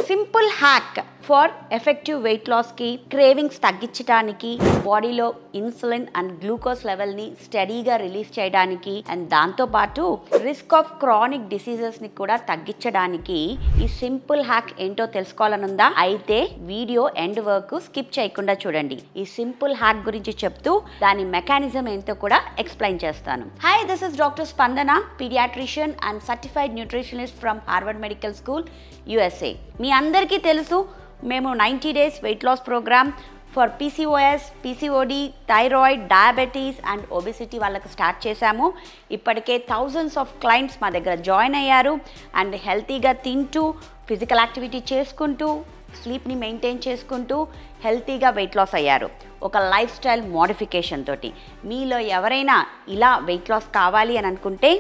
Simple hack for effective weight లాస్కి, cravings తగ్గించడానికి, బాడీలో ఇన్సులిన్ అండ్ గ్లూకోజ్ లెవెల్ని స్టడీగా రిలీజ్ చేయడానికి అండ్ దాంతోపాటు రిస్క్ ఆఫ్ క్రానిక్ డిసీజెస్ని కూడా తగ్గించడానికి ఈ సింపుల్ హ్యాక్ ఏంటో తెలుసుకోవాలనుందా? అయితే వీడియో ఎండ్ వరకు స్కిప్ చేయకుండా చూడండి. ఈ సింపుల్ హ్యాక్ గురించి చెప్తూ దాని మెకానిజం ఏంటో కూడా ఎక్స్ప్లెయిన్ చేస్తాను. Hi, this is doctor Spandana, paediatrician and certified nutritionist from Harvard Medical School, USA. మీ అందరికీ తెలుసు, మేము 90 days weight loss program for PCOS, PCOD, thyroid, diabetes and obesity వాళ్ళకి స్టార్ట్ చేశాము. ఇప్పటికే థౌజండ్స్ ఆఫ్ క్లయింట్స్ మా దగ్గర జాయిన్ అయ్యారు అండ్ హెల్తీగా తింటూ, ఫిజికల్ యాక్టివిటీ చేసుకుంటూ, స్లీప్ని మెయింటైన్ చేసుకుంటూ హెల్తీగా వెయిట్ లాస్ అయ్యారు ఒక లైఫ్ స్టైల్ మోడిఫికేషన్ తోటి. మీలో ఎవరైనా ఇలా వెయిట్ లాస్ కావాలి అని అనుకుంటే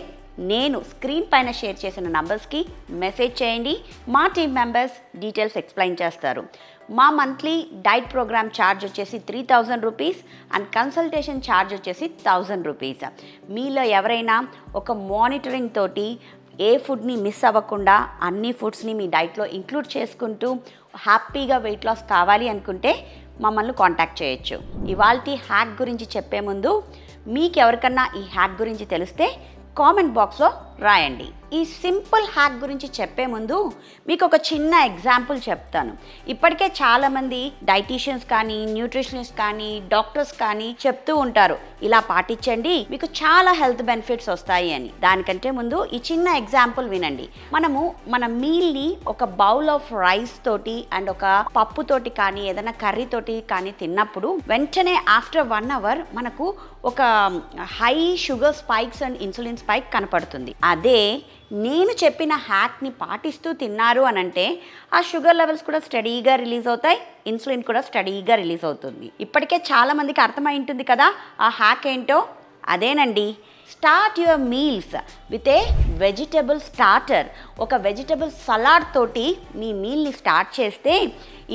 నేను స్క్రీన్ పైన షేర్ చేసిన నంబర్స్కి మెసేజ్ చేయండి. మా టీమ్ మెంబర్స్ డీటెయిల్స్ ఎక్స్ప్లెయిన్ చేస్తారు. మా మంత్లీ డైట్ ప్రోగ్రామ్ ఛార్జ్ వచ్చేసి 3000 రూపీస్ అండ్ కన్సల్టేషన్ ఛార్జ్ వచ్చేసి 1000 రూపీస్. మీలో ఎవరైనా ఒక మానిటరింగ్ తోటి ఏ ఫుడ్ని మిస్ అవ్వకుండా అన్ని ఫుడ్స్ని మీ డైట్లో ఇంక్లూడ్ చేసుకుంటూ హ్యాపీగా వెయిట్ లాస్ కావాలి అనుకుంటే మమ్మల్ని కాంటాక్ట్ చేయొచ్చు. ఇవాల్టి హ్యాక్ గురించి చెప్పే ముందు మీకు ఎవరికన్నా ఈ హ్యాక్ గురించి తెలిస్తే కామెంట్ బాక్స్లో రాయండి. ఈ సింపుల్ హ్యాక్ గురించి చెప్పే ముందు మీకు ఒక చిన్న ఎగ్జాంపుల్ చెప్తాను. ఇప్పటికే చాలామంది డైటీషియన్స్ కానీ, న్యూట్రిషనిస్ట్ కానీ, డాక్టర్స్ కానీ చెప్తూ ఉంటారు, ఇలా పాటించండి మీకు చాలా హెల్త్ బెనిఫిట్స్ వస్తాయి అని. దానికంటే ముందు ఈ చిన్న ఎగ్జాంపుల్ వినండి. మనము మన మీల్ని ఒక బౌల్ ఆఫ్ రైస్ తోటి అండ్ ఒక పప్పు తోటి కానీ ఏదైనా కర్రీ తోటి కానీ తిన్నప్పుడు వెంటనే ఆఫ్టర్ 1 hour మనకు ఒక high sugar spikes and insulin spike కనపడుతుంది. అదే నేను చెప్పిన హ్యాక్ని పాటిస్తూ తిన్నారు అని అంటే ఆ షుగర్ లెవెల్స్ కూడా స్టడీగా రిలీజ్ అవుతాయి, ఇన్సులిన్ కూడా స్టడీగా రిలీజ్ అవుతుంది. ఇప్పటికే చాలామందికి అర్థమై ఉంటుంది కదా ఆ హ్యాక్ ఏంటో. అదేనండి, start your meals with a vegetable starter. ఒక వెజిటబుల్ సలాడ్ తోటి మీ మీల్ని స్టార్ట్ చేస్తే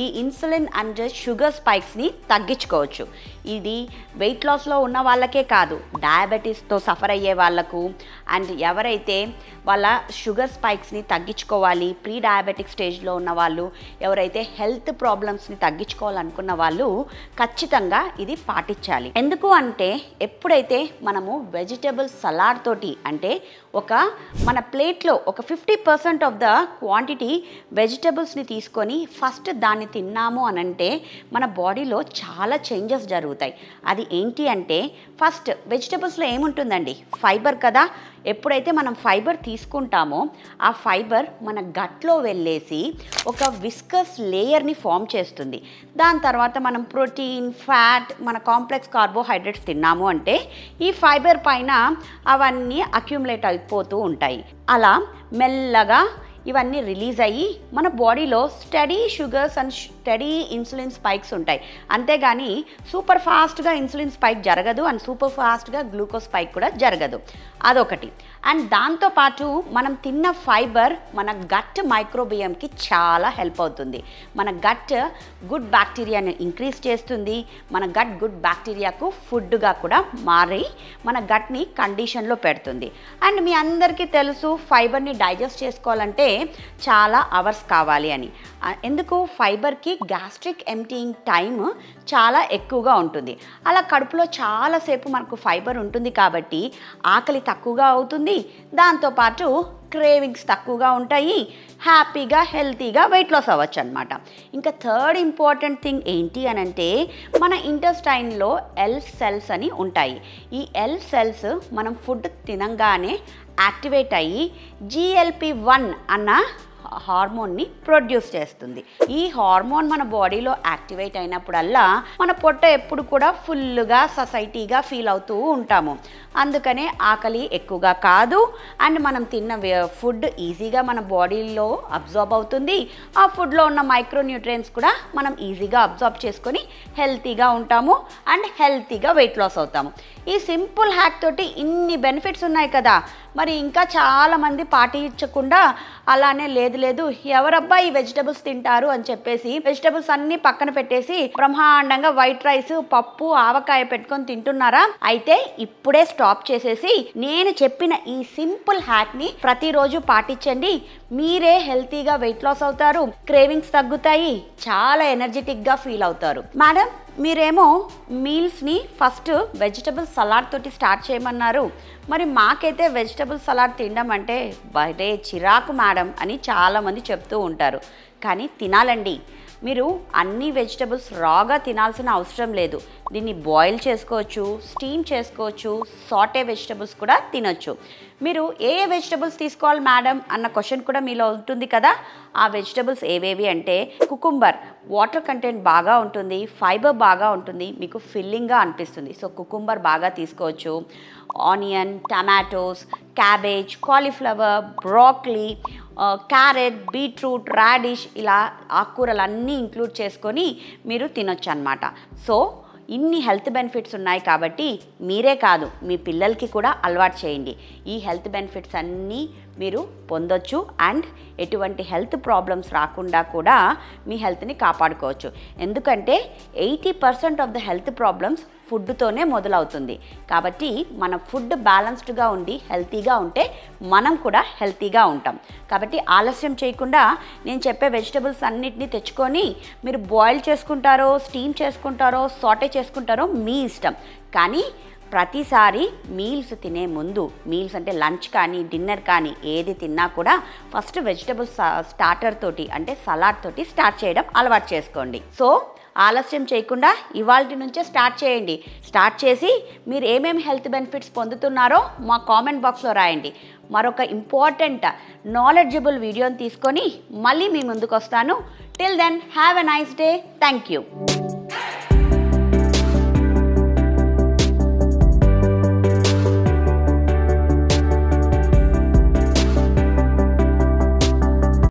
ఈ ఇన్సులిన్ అండ్ షుగర్ స్పైక్స్ని తగ్గించుకోవచ్చు. ఇది వెయిట్ లాస్లో ఉన్న వాళ్ళకే కాదు, డయాబెటీస్తో సఫర్ అయ్యే వాళ్ళకు అండ్ ఎవరైతే వాళ్ళ షుగర్ స్పైక్స్ని తగ్గించుకోవాలి, ప్రీ డయాబెటిక్ స్టేజ్లో ఉన్న వాళ్ళు, ఎవరైతే హెల్త్ ప్రాబ్లమ్స్ని తగ్గించుకోవాలనుకున్న వాళ్ళు ఖచ్చితంగా ఇది పాటించాలి. ఎందుకు అంటే ఎప్పుడైతే మనము వెజిటబుల్ సలాడ్ తోటి అంటే ఒక మన ప్లేట్లో ఒక 50% ఆఫ్ ద క్వాంటిటీ వెజిటబుల్స్ని తీసుకొని ఫస్ట్ దాన్ని తిన్నాము అని అంటే మన బాడీలో చాలా చేంజెస్ జరుగుతాయి. అది ఏంటి అంటే ఫస్ట్ వెజిటబుల్స్లో ఏముంటుందండి, ఫైబర్ కదా. ఎప్పుడైతే మనం ఫైబర్ తీసుకుంటామో ఆ ఫైబర్ మన గట్లో వెళ్ళేసి ఒక విస్కస్ లేయర్ని ఫామ్ చేస్తుంది. దాని తర్వాత మనం ప్రోటీన్, ఫ్యాట్, మన కాంప్లెక్స్ కార్బోహైడ్రేట్స్ తిన్నాము అంటే ఈ ఫైబర్ పైన అవన్నీ అక్యుములేట్ అయిపోతూ ఉంటాయి. అలా మెల్లగా ఇవన్నీ రిలీజ్ అయ్యి మన బాడీలో study sugars and study insulin spikes ఉంటాయి. అంతేగాని సూపర్ ఫాస్ట్గా ఇన్సులిన్ స్పైక్ జరగదు అండ్ సూపర్ ఫాస్ట్గా గ్లూకోజ్ స్పైక్ కూడా జరగదు. అదొకటి. అండ్ దాంతోపాటు మనం తిన్న ఫైబర్ మన గట్ మైక్రోబియంకి చాలా హెల్ప్ అవుతుంది. మన గట్ గుడ్ బ్యాక్టీరియాని ఇంక్రీజ్ చేస్తుంది. మన గట్ గుడ్ బ్యాక్టీరియాకు ఫుడ్గా కూడా మారి మన గట్ని కండిషన్లో పెడుతుంది. అండ్ మీ అందరికీ తెలుసు ఫైబర్ని డైజెస్ట్ చేసుకోవాలంటే చాలా అవర్స్ కావాలి అని. ఎందుకు? ఫైబర్కి గ్యాస్ట్రిక్ ఎంప్టీయింగ్ టైం చాలా ఎక్కువగా ఉంటుంది. అలా కడుపులో చాలాసేపు మనకు ఫైబర్ ఉంటుంది కాబట్టి ఆకలి తక్కువగా అవుతుంది, దాంతోపాటు క్రేవింగ్స్ తక్కువగా ఉంటాయి, హ్యాపీగా హెల్తీగా వెయిట్ లాస్ అవ్వచ్చు అనమాట. ఇంకా థర్డ్ ఇంపార్టెంట్ థింగ్ ఏంటి అని అంటే మన ఇంటెస్టైన్లో ఎల్ సెల్స్ అని ఉంటాయి. ఈ ఎల్ సెల్స్ మనం ఫుడ్ తినంగానే యాక్టివేట్ అయ్యి GLP-1 అన్న హార్మోన్ని ప్రొడ్యూస్ చేస్తుంది. ఈ హార్మోన్ మన బాడీలో యాక్టివేట్ అయినప్పుడల్లా మన పొట్ట ఎప్పుడు కూడా ఫుల్గా సొసైటీగా ఫీల్ అవుతూ ఉంటాము. అందుకనే ఆకలి ఎక్కువగా కాదు అండ్ మనం తిన్న ఫుడ్ ఈజీగా మన బాడీలో అబ్జార్బ్ అవుతుంది. ఆ ఫుడ్లో ఉన్న మైక్రోన్యూట్రియన్స్ కూడా మనం ఈజీగా అబ్జార్బ్ చేసుకొని హెల్తీగా ఉంటాము అండ్ హెల్తీగా వెయిట్ లాస్ అవుతాము. ఈ సింపుల్ హ్యాక్ తోటి ఇన్ని బెనిఫిట్స్ ఉన్నాయి కదా, మరి ఇంకా చాలామంది పాటించకుండా అలానే లేదు ఎవరబ్బా ఈ వెజిటబుల్స్ తింటారు అని చెప్పేసి వెజిటబుల్స్ అన్నీ పక్కన పెట్టేసి బ్రహ్మాండంగా వైట్ రైస్, పప్పు, ఆవకాయ పెట్టుకొని తింటున్నారా? అయితే ఇప్పుడే స్టాప్ చేసేసి నేను చెప్పిన ఈ సింపుల్ హ్యాక్ని ప్రతిరోజు పాటించండి. మీరే హెల్తీగా వెయిట్ లాస్ అవుతారు, క్రేవింగ్స్ తగ్గుతాయి, చాలా ఎనర్జెటిక్గా ఫీల్ అవుతారు. మేడం, మీరేమో మీల్స్ని ఫస్ట్ వెజిటబుల్ సలాడ్ తోటి స్టార్ట్ చేయమన్నారు. మరి మాకైతే వెజిటబుల్ సలాడ్ తినడం అంటే బరే చిరాకు మేడం అని చాలామంది చెప్తూ ఉంటారు. కానీ తినాలండి. మీరు అన్ని వెజిటబుల్స్ రాగా తినాల్సిన అవసరం లేదు. దీన్ని బాయిల్ చేసుకోవచ్చు, స్టీమ్ చేసుకోవచ్చు, సాటే వెజిటబుల్స్ కూడా తినొచ్చు. మీరు ఏ వెజిటబుల్స్ తీసుకోవాలి మేడం అన్న క్వశ్చన్ కూడా మీలో ఉంటుంది కదా. ఆ వెజిటబుల్స్ ఏవేవి అంటే కుకుంబర్, వాటర్ కంటెంట్ బాగా ఉంటుంది, ఫైబర్ బాగా ఉంటుంది, మీకు ఫిల్లింగ్గా అనిపిస్తుంది. సో కుకుంబర్ బాగా తీసుకోవచ్చు. Onion, tomatoes, cabbage, cauliflower, broccoli, carrot, beetroot, radish ఇలా ఆకుకూరలన్నీ ఇంక్లూడ్ చేసుకొని మీరు తినొచ్చు అన్నమాట. సో ఇన్ని హెల్త్ బెనిఫిట్స్ ఉన్నాయి కాబట్టి మీరే కాదు మీ పిల్లలకి కూడా అలవాటు చేయండి. ఈ హెల్త్ బెనిఫిట్స్ అన్నీ మీరు పొందొచ్చు అండ్ ఎటువంటి హెల్త్ ప్రాబ్లమ్స్ రాకుండా కూడా మీ హెల్త్ని కాపాడుకోవచ్చు. ఎందుకంటే 80% ఆఫ్ ద హెల్త్ ప్రాబ్లమ్స్ ఫుడ్తోనే మొదలవుతుంది. కాబట్టి మన ఫుడ్ బ్యాలెన్స్డ్గా ఉండి హెల్తీగా ఉంటే మనం కూడా హెల్తీగా ఉంటాం. కాబట్టి ఆలస్యం చేయకుండా నేను చెప్పే వెజిటబుల్స్ అన్నిటినీ తెచ్చుకొని మీరు బాయిల్ చేసుకుంటారో, స్టీమ్ చేసుకుంటారో, సాటే చేసుకుంటారో మీ ఇష్టం. కానీ ప్రతిసారి మీల్స్ తినే ముందు, మీల్స్ అంటే లంచ్ కానీ డిన్నర్ కానీ ఏది తిన్నా కూడా ఫస్ట్ వెజిటబుల్స్ స్టార్టర్ తోటి అంటే సలాడ్ తోటి స్టార్ట్ చేయడం అలవాటు చేసుకోండి. సో ఆలస్యం చేయకుండా ఇవాల్టి నుంచే స్టార్ట్ చేయండి. స్టార్ట్ చేసి మీరు ఏమేమి హెల్త్ బెనిఫిట్స్ పొందుతున్నారో మా కామెంట్ బాక్స్లో రాయండి. మరొక ఇంపార్టెంట్ నాలెడ్జబుల్ వీడియోని తీసుకొని మళ్ళీ మీ ముందుకు వస్తాను. Till then have a nice day. Thank you.